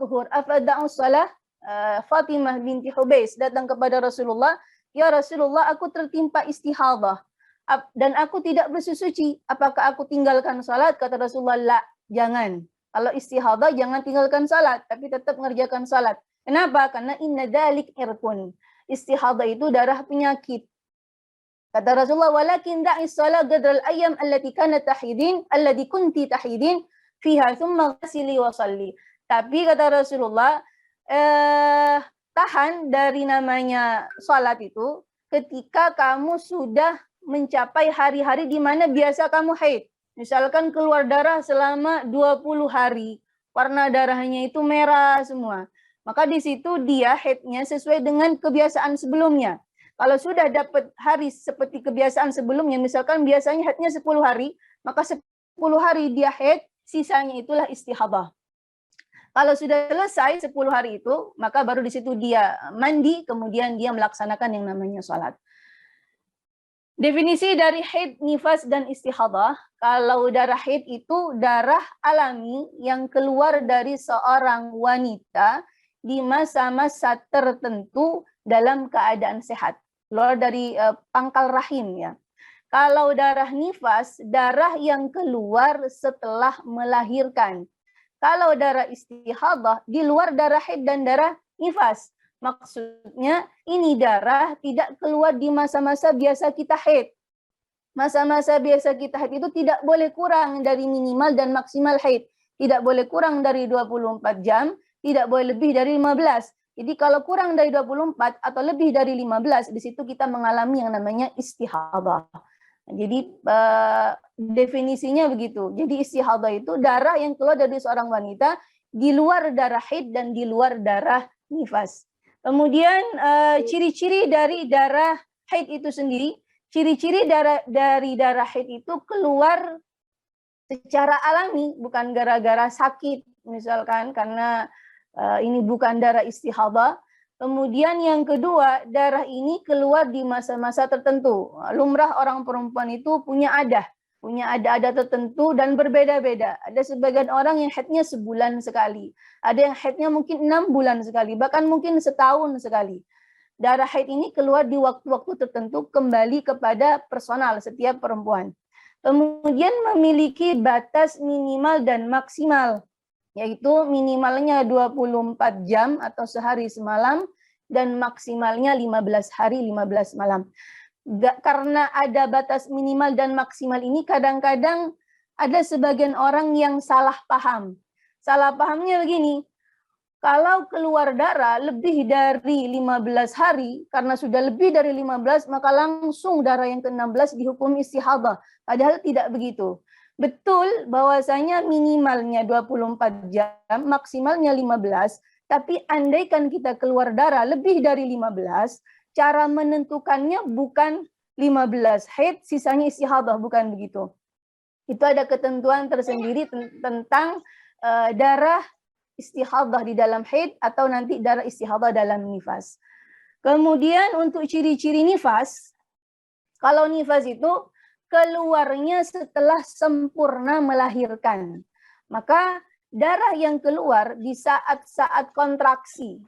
tuhur afada'u shalah. Fatimah binti Hubais datang kepada Rasulullah, ya Rasulullah, aku tertimpa istihadah dan aku tidak bersuci, apakah aku tinggalkan salat? Kata Rasulullah, la, jangan. Kalau istihadah jangan tinggalkan salat, tapi tetap mengerjakan salat. Kenapa? Karena inna dzalik irqun. Istihadah itu darah penyakit. Kata Rasulullah, walakin da'is salat qadral ayyam allati kanat tahidin, allati kunti tahidin fiha thumma ghasili wa salli. Tapi kata Rasulullah, tahan dari namanya salat itu ketika kamu sudah mencapai hari-hari di mana biasa kamu haid. Misalkan keluar darah selama 20 hari, warna darahnya itu merah semua. Maka di situ dia haidnya sesuai dengan kebiasaan sebelumnya. Kalau sudah dapat hari seperti kebiasaan sebelumnya, misalkan biasanya haidnya 10 hari, maka 10 hari dia haid, sisanya itulah istihadah. Kalau sudah selesai 10 hari itu, maka baru di situ dia mandi, kemudian dia melaksanakan yang namanya sholat. Definisi dari haid, nifas, dan istihadah. Kalau darah haid itu darah alami yang keluar dari seorang wanita di masa-masa tertentu dalam keadaan sehat. Keluar dari pangkal rahim ya. Kalau darah nifas, darah yang keluar setelah melahirkan. Kalau darah istihadah, di luar darah haid dan darah nifas. Maksudnya ini darah tidak keluar di masa-masa biasa kita haid. Masa-masa biasa kita haid itu tidak boleh kurang dari minimal dan maksimal haid. Tidak boleh kurang dari 24 jam, tidak boleh lebih dari 15. Jadi kalau kurang dari 24 atau lebih dari 15, di situ kita mengalami yang namanya istihadah. Jadi definisinya begitu. Jadi istihadah itu darah yang keluar dari seorang wanita di luar darah haid dan di luar darah nifas. Kemudian ciri-ciri dari darah haid itu sendiri, ciri-ciri dari darah haid itu keluar secara alami, bukan gara-gara sakit misalkan, karena ini bukan darah istihadah. Kemudian yang kedua, darah ini keluar di masa-masa tertentu. Lumrah orang perempuan itu punya ada tertentu dan berbeda-beda. Ada sebagian orang yang haidnya sebulan sekali. Ada yang haidnya mungkin 6 bulan sekali, bahkan mungkin setahun sekali. Darah haid ini keluar di waktu-waktu tertentu kembali kepada personal setiap perempuan. Kemudian memiliki batas minimal dan maksimal, yaitu minimalnya 24 jam atau sehari semalam dan maksimalnya 15 hari 15 malam. Karena ada batas minimal dan maksimal ini, kadang-kadang ada sebagian orang yang salah paham. Salah pahamnya begini, kalau keluar darah lebih dari 15 hari, karena sudah lebih dari 15, maka langsung darah yang ke-16 dihukum istihadah. Padahal tidak begitu. Betul bahwasanya minimalnya 24 jam, maksimalnya 15, tapi andaikan kita keluar darah lebih dari 15, cara menentukannya bukan 15 haid, sisanya istihadah, bukan begitu. Itu ada ketentuan tersendiri tentang darah istihadah di dalam haid atau nanti darah istihadah dalam nifas. Kemudian untuk ciri-ciri nifas, kalau nifas itu keluarnya setelah sempurna melahirkan. Maka darah yang keluar di saat-saat kontraksi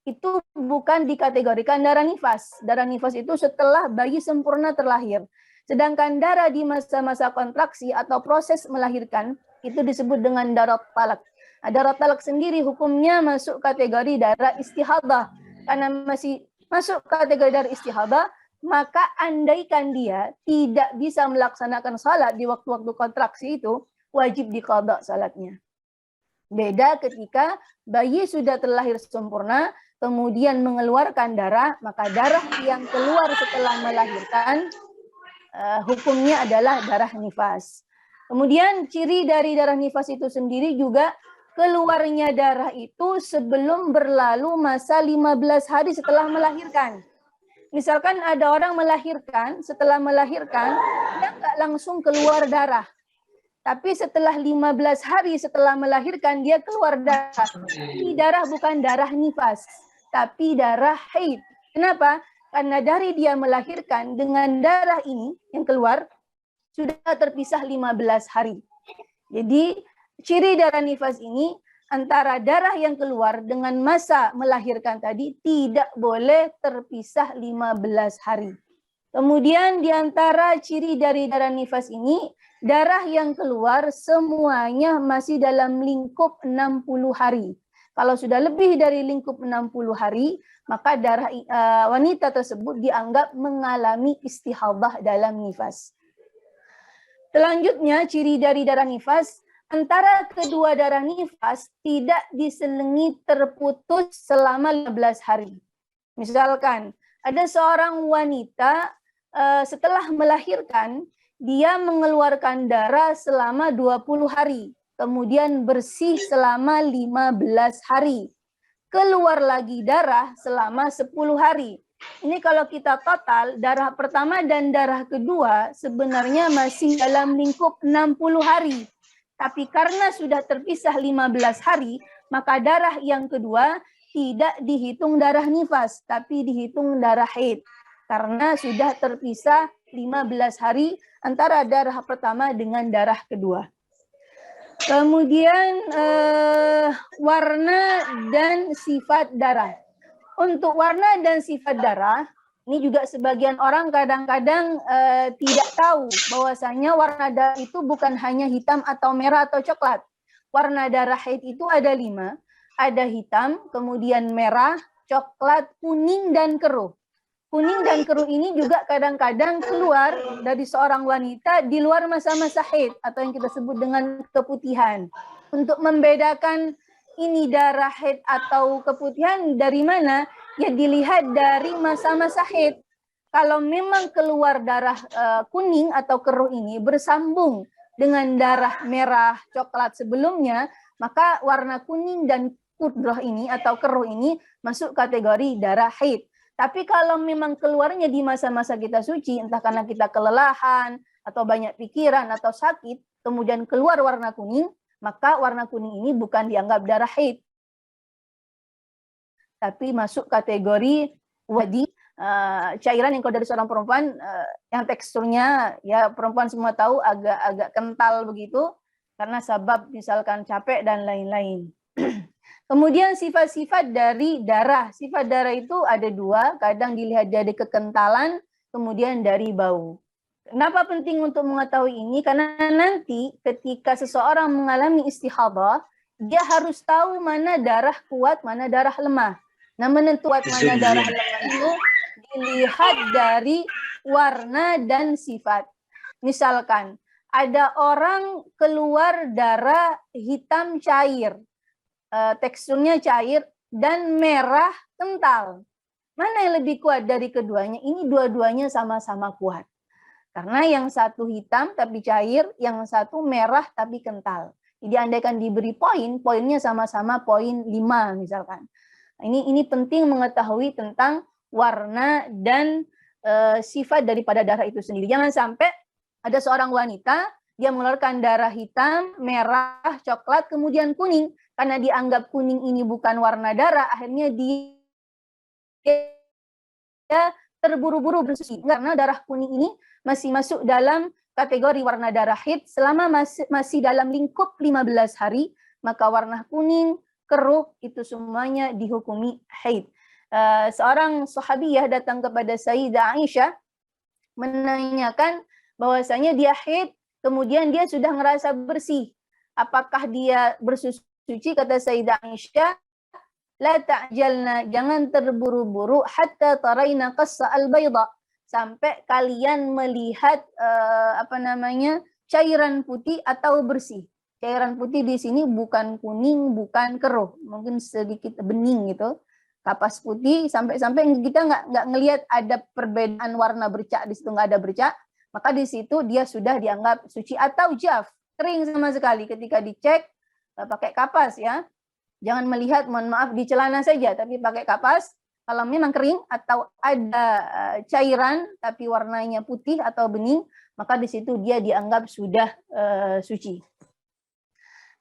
itu bukan dikategorikan darah nifas. Darah nifas itu setelah bayi sempurna terlahir. Sedangkan darah di masa-masa kontraksi atau proses melahirkan itu disebut dengan darah talak. Darah talak sendiri hukumnya masuk kategori darah istihadah. Karena masih masuk kategori darah istihadah, maka andaikan dia tidak bisa melaksanakan salat di waktu-waktu kontraksi itu, wajib diqadha salatnya. Beda ketika bayi sudah terlahir sempurna, kemudian mengeluarkan darah, maka darah yang keluar setelah melahirkan hukumnya adalah darah nifas. Kemudian ciri dari darah nifas itu sendiri juga keluarnya darah itu sebelum berlalu masa 15 hari setelah melahirkan. Misalkan ada orang melahirkan, setelah melahirkan, dia nggak langsung keluar darah. Tapi setelah 15 hari setelah melahirkan, dia keluar darah. Ini darah bukan darah nifas, tapi darah haid. Kenapa? Karena dari dia melahirkan dengan darah ini yang keluar, sudah terpisah 15 hari. Jadi, ciri darah nifas ini, antara darah yang keluar dengan masa melahirkan tadi tidak boleh terpisah 15 hari. Kemudian di antara ciri dari darah nifas ini, darah yang keluar semuanya masih dalam lingkup 60 hari. Kalau sudah lebih dari lingkup 60 hari, maka darah wanita tersebut dianggap mengalami istihadah dalam nifas. Selanjutnya, ciri dari darah nifas, antara kedua darah nifas tidak diselingi terputus selama 15 hari. Misalkan, ada seorang wanita setelah melahirkan, dia mengeluarkan darah selama 20 hari. Kemudian bersih selama 15 hari. Keluar lagi darah selama 10 hari. Ini kalau kita total, darah pertama dan darah kedua sebenarnya masih dalam lingkup 60 hari. Tapi karena sudah terpisah 15 hari, maka darah yang kedua tidak dihitung darah nifas, tapi dihitung darah haid. Karena sudah terpisah 15 hari antara darah pertama dengan darah kedua. Kemudian warna dan sifat darah. Untuk warna dan sifat darah, ini juga sebagian orang kadang-kadang tidak tahu bahwasanya warna darah itu bukan hanya hitam atau merah atau coklat. Warna darah haid itu ada 5. Ada hitam, kemudian merah, coklat, kuning, dan keruh. Kuning dan keruh ini juga kadang-kadang keluar dari seorang wanita di luar masa-masa haid atau yang kita sebut dengan keputihan. Untuk membedakan ini darah haid atau keputihan dari mana? Ya dilihat dari masa-masa haid. Kalau memang keluar darah kuning atau keruh ini bersambung dengan darah merah, coklat sebelumnya, maka warna kuning dan kudroh ini atau keruh ini masuk kategori darah haid. Tapi kalau memang keluarnya di masa-masa kita suci, entah karena kita kelelahan, atau banyak pikiran, atau sakit, kemudian keluar warna kuning, maka warna kuning ini bukan dianggap darah haid. Tapi masuk kategori wadi, cairan yang kalau dari seorang perempuan, yang teksturnya, ya perempuan semua tahu agak kental begitu, karena sebab misalkan capek dan lain-lain. Kemudian sifat-sifat dari darah. Sifat darah itu ada 2, kadang dilihat dari kekentalan, kemudian dari bau. Kenapa penting untuk mengetahui ini? Karena nanti ketika seseorang mengalami istihadah, dia harus tahu mana darah kuat, mana darah lemah. Nah, menentukan mana darah lemah itu dilihat dari warna dan sifat. Misalkan, ada orang keluar darah hitam cair, teksturnya cair dan merah kental. Mana yang lebih kuat dari keduanya? Ini dua-duanya sama-sama kuat. Karena yang satu hitam tapi cair, yang satu merah tapi kental. Jadi andaikan diberi poin, poinnya sama-sama poin 5 misalkan. Ini penting mengetahui tentang warna dan sifat daripada darah itu sendiri. Jangan sampai ada seorang wanita, dia mengeluarkan darah hitam, merah, coklat, kemudian kuning. Karena dianggap kuning ini bukan warna darah, akhirnya dia terburu-buru bersuci. Karena darah kuning ini masih masuk dalam kategori warna darah haid selama masih dalam lingkup 15 hari, maka warna kuning, keruh itu semuanya dihukumi haid. Seorang sahabiyah datang kepada Sayyidah Aisyah menanyakan bahwasanya dia haid, kemudian dia sudah ngerasa bersih. Apakah dia bersuci? Kata Sayyidah Aisyah, la ta'jalna, jangan terburu-buru hatta taraina qassa al-bayda, sampai kalian melihat cairan putih atau bersih. Cairan putih di sini bukan kuning, bukan keruh, mungkin sedikit bening gitu. Kapas putih sampai kita nggak ngelihat ada perbedaan warna bercak di situ, nggak ada bercak, maka di situ dia sudah dianggap suci. Atau jaf, kering sama sekali, ketika dicek pakai kapas ya. Jangan melihat, mohon maaf, di celana saja, tapi pakai kapas. Kalau memang kering atau ada cairan tapi warnanya putih atau bening, maka di situ dia dianggap sudah suci.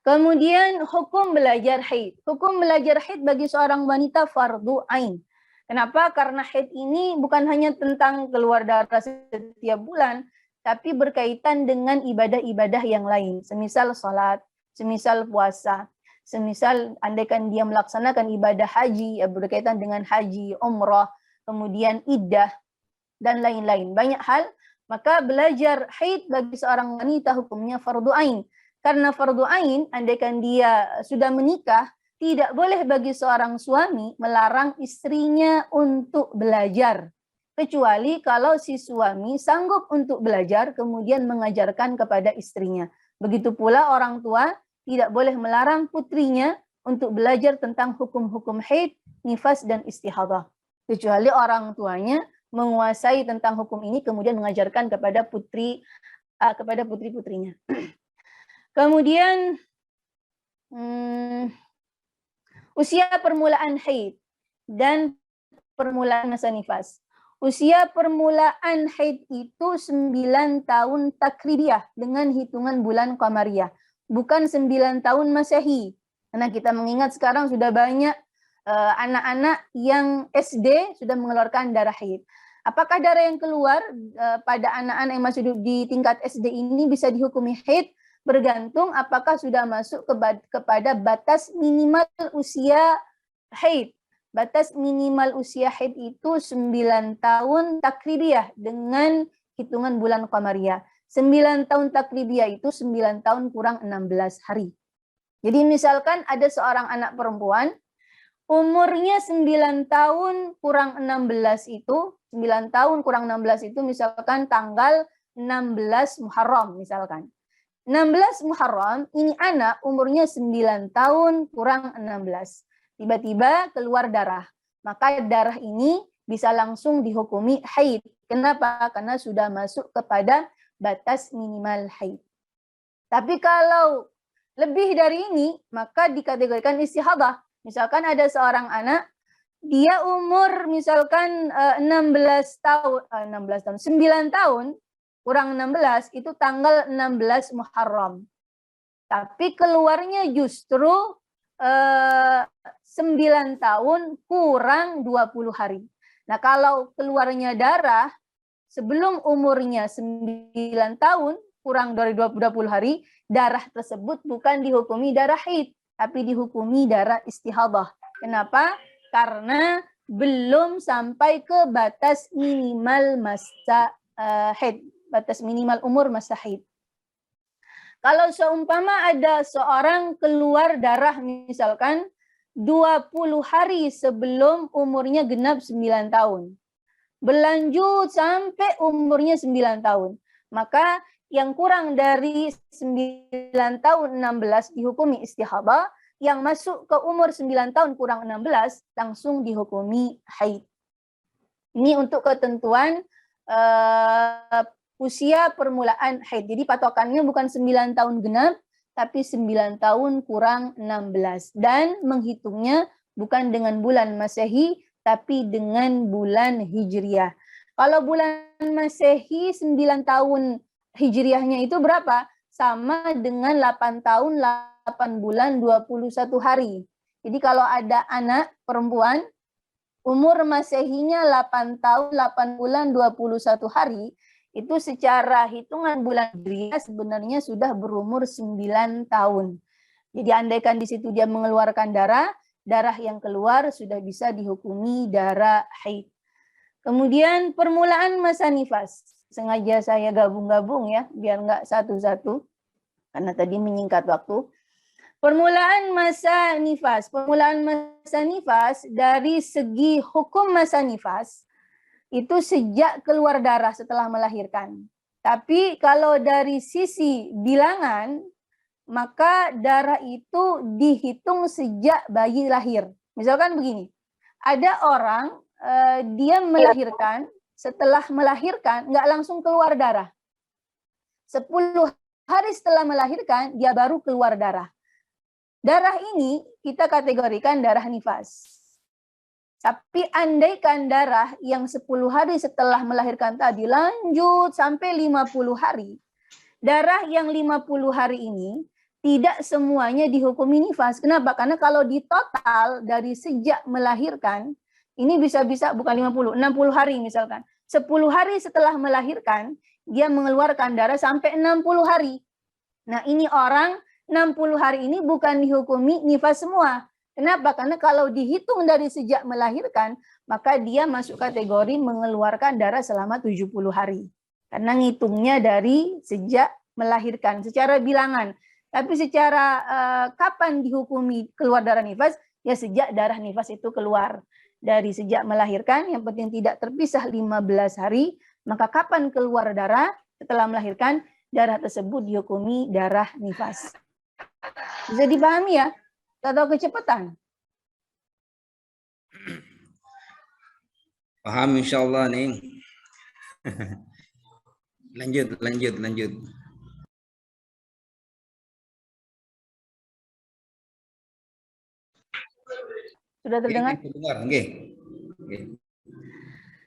Kemudian hukum belajar haid. Hukum belajar haid bagi seorang wanita fardu ain. Kenapa? Karena haid ini bukan hanya tentang keluar darah setiap bulan, tapi berkaitan dengan ibadah-ibadah yang lain. Semisal sholat, semisal puasa. Semisal andaikan dia melaksanakan ibadah haji berkaitan dengan haji, umrah, kemudian iddah dan lain-lain. Banyak hal, maka belajar haid bagi seorang wanita hukumnya fardu ain. Karena fardu ain, andaikan dia sudah menikah, tidak boleh bagi seorang suami melarang istrinya untuk belajar. Kecuali kalau si suami sanggup untuk belajar, kemudian mengajarkan kepada istrinya. Begitu pula orang tua tidak boleh melarang putrinya untuk belajar tentang hukum-hukum haid, nifas, dan istihadah. Kecuali orang tuanya menguasai tentang hukum ini, kemudian mengajarkan kepada putri-putrinya. Kemudian usia permulaan haid dan permulaan masa nifas. Usia permulaan haid itu 9 tahun takribiyah dengan hitungan bulan qamariyah, bukan 9 tahun masehi. Karena kita mengingat sekarang sudah banyak anak-anak yang SD sudah mengeluarkan darah haid. Apakah darah yang keluar pada anak-anak yang masih di tingkat SD ini bisa dihukumi haid? Bergantung apakah sudah masuk kepada batas minimal usia haid. Batas minimal usia haid itu 9 tahun takribiyah dengan hitungan bulan qamariyah. 9 tahun takribiyah itu 9 tahun kurang 16 hari. Jadi misalkan ada seorang anak perempuan, umurnya 9 tahun kurang 16 itu, 9 tahun kurang 16 itu misalkan tanggal 16 Muharram misalkan. 16 Muharram, ini anak umurnya 9 tahun kurang 16. Tiba-tiba keluar darah. Maka darah ini bisa langsung dihukumi haid. Kenapa? Karena sudah masuk kepada batas minimal haid. Tapi kalau lebih dari ini, maka dikategorikan istihadah. Misalkan ada seorang anak, dia umur misalkan 9 tahun, kurang 16 itu tanggal 16 Muharram. Tapi keluarnya justru 9 tahun kurang 20 hari. Nah, kalau keluarnya darah sebelum umurnya 9 tahun kurang dari 20 hari, darah tersebut bukan dihukumi darah haid, tapi dihukumi darah istihadah. Kenapa? Karena belum sampai ke batas minimal masa haid. Batas minimal umur masa haid. Kalau seumpama ada seorang keluar darah misalkan 20 hari sebelum umurnya genap 9 tahun. Berlanjut sampai umurnya 9 tahun. Maka yang kurang dari 9 tahun 16 dihukumi istihadah, yang masuk ke umur 9 tahun kurang 16 langsung dihukumi haid. Ini untuk ketentuan usia permulaan haid. Jadi patokannya bukan 9 tahun genap, tapi 9 tahun kurang 16. Dan menghitungnya bukan dengan bulan Masehi, tapi dengan bulan Hijriah. Kalau bulan Masehi 9 tahun Hijriahnya itu berapa? Sama dengan 8 tahun, 8 bulan, 21 hari. Jadi kalau ada anak perempuan, umur Masehinya 8 tahun, 8 bulan, 21 hari, itu secara hitungan bulan Hijriah sebenarnya sudah berumur 9 tahun. Jadi andaikan di situ dia mengeluarkan darah yang keluar sudah bisa dihukumi darah haid. Kemudian permulaan masa nifas. Sengaja saya gabung-gabung ya, biar nggak satu-satu, karena tadi menyingkat waktu. Permulaan masa nifas. Permulaan masa nifas dari segi hukum masa nifas, itu sejak keluar darah setelah melahirkan. Tapi kalau dari sisi bilangan, maka darah itu dihitung sejak bayi lahir. Misalkan begini, ada orang dia melahirkan, setelah melahirkan nggak langsung keluar darah. 10 hari setelah melahirkan, dia baru keluar darah. Darah ini kita kategorikan darah nifas. Tapi andaikan darah yang 10 hari setelah melahirkan tadi lanjut sampai 50 hari. Darah yang 50 hari ini tidak semuanya dihukumi nifas. Kenapa? Karena kalau di total dari sejak melahirkan, ini bisa-bisa bukan 50, 60 hari misalkan. 10 hari setelah melahirkan, dia mengeluarkan darah sampai 60 hari. Nah, ini orang 60 hari ini bukan dihukumi nifas semua. Kenapa? Karena kalau dihitung dari sejak melahirkan, maka dia masuk kategori mengeluarkan darah selama 70 hari. Karena ngitungnya dari sejak melahirkan, secara bilangan. Tapi secara kapan dihukumi keluar darah nifas? Ya sejak darah nifas itu keluar. Dari sejak melahirkan, yang penting tidak terpisah 15 hari, maka kapan keluar darah? Setelah melahirkan, darah tersebut dihukumi darah nifas. Bisa dipahami ya? Atau kecepatan? Paham insyaallah nih. lanjut. Sudah terdengar? Oke.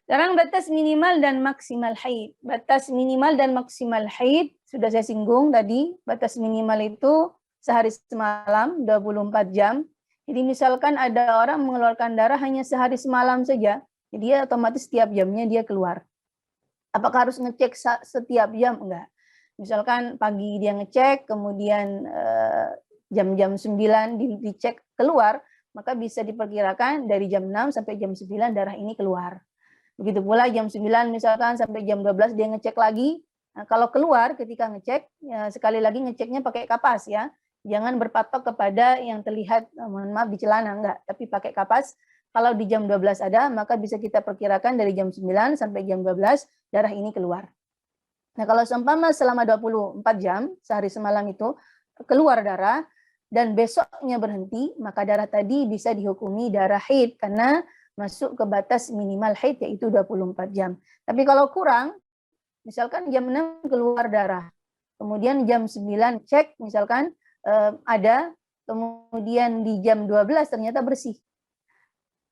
Sekarang batas minimal dan maksimal haid. Batas minimal dan maksimal haid sudah saya singgung tadi. Batas minimal itu sehari semalam 24 jam. Jadi misalkan ada orang mengeluarkan darah hanya sehari semalam saja, jadi dia otomatis setiap jamnya dia keluar. Apakah harus ngecek setiap jam? Enggak. Misalkan pagi dia ngecek, kemudian jam-jam 9 dicek keluar, maka bisa diperkirakan dari jam 6 sampai jam 9 darah ini keluar. Begitu pula jam 9 misalkan sampai jam 12 dia ngecek lagi. Nah, kalau keluar ketika ngecek, ya sekali lagi ngeceknya pakai kapas ya. Jangan berpatok kepada yang terlihat, mohon maaf, di celana, enggak. Tapi pakai kapas. Kalau di jam 12 ada, maka bisa kita perkirakan dari jam 9 sampai jam 12 darah ini keluar. Nah, kalau seumpama selama 24 jam, sehari semalam itu, keluar darah, dan besoknya berhenti, maka darah tadi bisa dihukumi darah haid, karena masuk ke batas minimal haid, yaitu 24 jam. Tapi kalau kurang, misalkan jam 6 keluar darah, kemudian jam 9 cek, misalkan ada, kemudian di jam 12 ternyata bersih.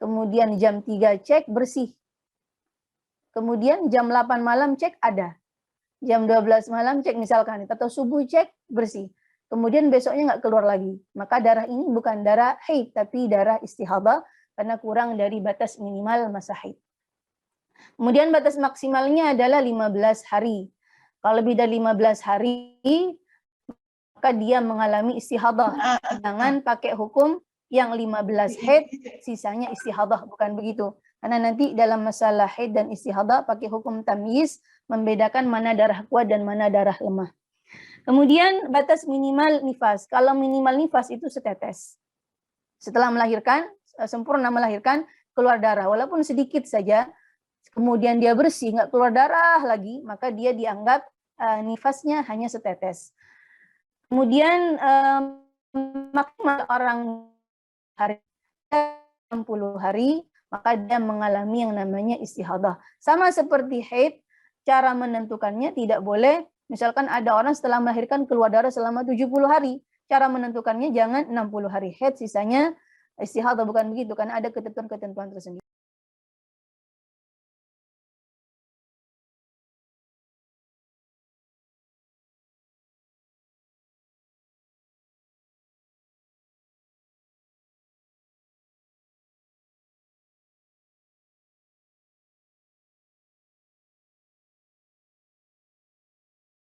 Kemudian jam 3 cek bersih. Kemudian jam 8 malam cek ada. Jam 12 malam cek misalkan, atau subuh cek bersih. Kemudian besoknya nggak keluar lagi. Maka darah ini bukan darah haid, tapi darah istihadah, karena kurang dari batas minimal masa haid. Kemudian batas maksimalnya adalah 15 hari. Kalau lebih dari 15 hari, maka dia mengalami istihadah. Jangan pakai hukum yang 15 haid, sisanya istihadah. Bukan begitu. Karena nanti dalam masalah haid dan istihadah pakai hukum tamyiz, membedakan mana darah kuat dan mana darah lemah. Kemudian batas minimal nifas. Kalau minimal nifas itu setetes. Setelah melahirkan, sempurna melahirkan, keluar darah. Walaupun sedikit saja, kemudian dia bersih, nggak keluar darah lagi, maka dia dianggap nifasnya hanya setetes. Kemudian maksimal orang hari 60 hari, maka dia mengalami yang namanya istihadah. Sama seperti haid, cara menentukannya tidak boleh, misalkan ada orang setelah melahirkan keluar darah selama 70 hari, cara menentukannya jangan 60 hari haid, sisanya istihadah, bukan begitu, karena ada ketentuan-ketentuan tersendiri.